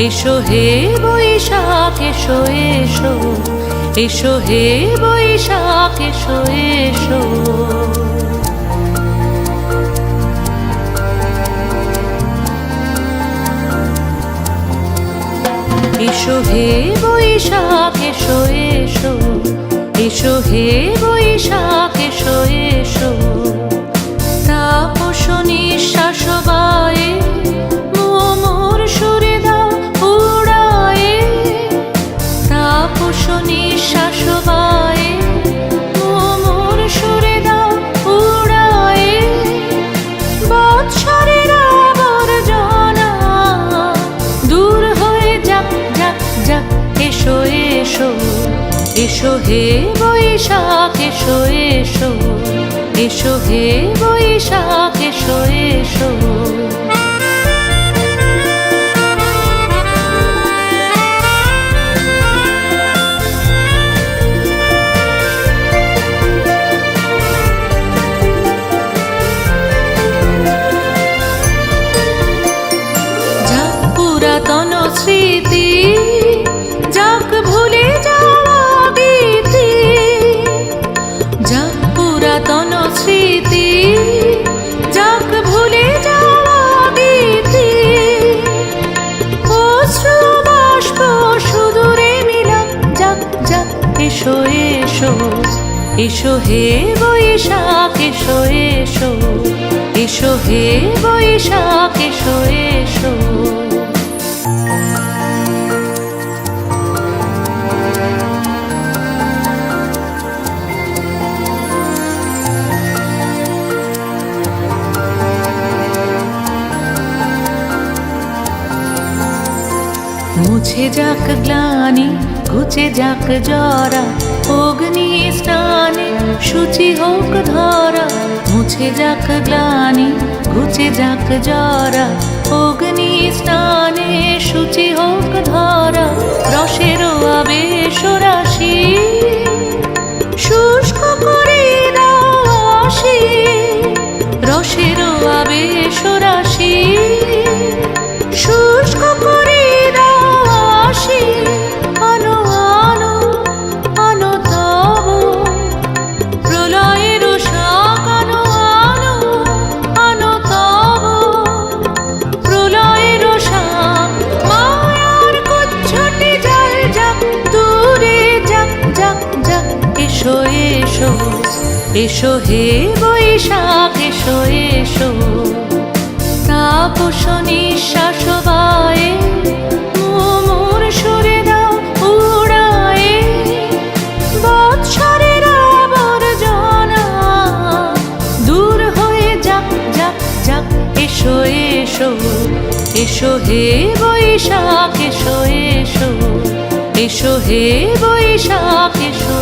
এসো হে বৈশাখ এসো এসো, এসো হে বৈশাখ এসো এসো। এসো হে বৈশাখ এসো এসো, এসো হে বৈশাখ এসো এসো। তাপস নিঃশ্বাস বায়ে মোর সুরে দাও উড়ায়ে, তাপস নিঃশ্বাস বায়ে মোর সুরে দাও উড়ায়ে। বৎসরের আবর্জনা দূর হয়ে যাক যাক যাক। এসো এসো, এসো হে বৈশাখ এসো এসো, এসো হে বৈশাখ এসো এসো। যাক পুরাতন স্মৃতি, যাক ভুলে যাওয়া গীতি, যাক পুরাতন স্মৃতি, যাক ভুলে যাওয়া গীতি। অশ্রু বাষ্প সুদূরে মিলাক যাক যাক। এসো এসো, এসো হে বৈশাখ এসো এসো, এসো হে বৈশাখ এসো এসো। মুছে যাক গ্লানি, ঘুচে যাক জরা, অগ্নি স্নানে শুচি হোক ধরা। মুছে যাক গ্লানি, ঘুচে যাক জরা, অগ্নি স্নানে শুচি হোক ধরা। রসের আবেশ রাশি শুষ্ক করে দাও আসি, রসের আবেশ রাশি শুষ্ক করে দাও আসি। আনো আনো আনো তব প্রলয়ের শাক, আনো আনো আনো তব প্রলয়ের শাক। মায়ার কুচ্ছটি জল যাক দূরে যাক যাক যাক। এসো এসো, এসো হে বৈশাখ এসো এসো। তাপস নিঃশ্বাস বায়ে মোর সুরে দাও উড়ায়ে। বৎসরের আবর্জনা দূর হয়ে যাক যাক যাক। এসো এসো, এসো হে বৈশাখ এসো এসো, এসো হে বৈশাখ এসো।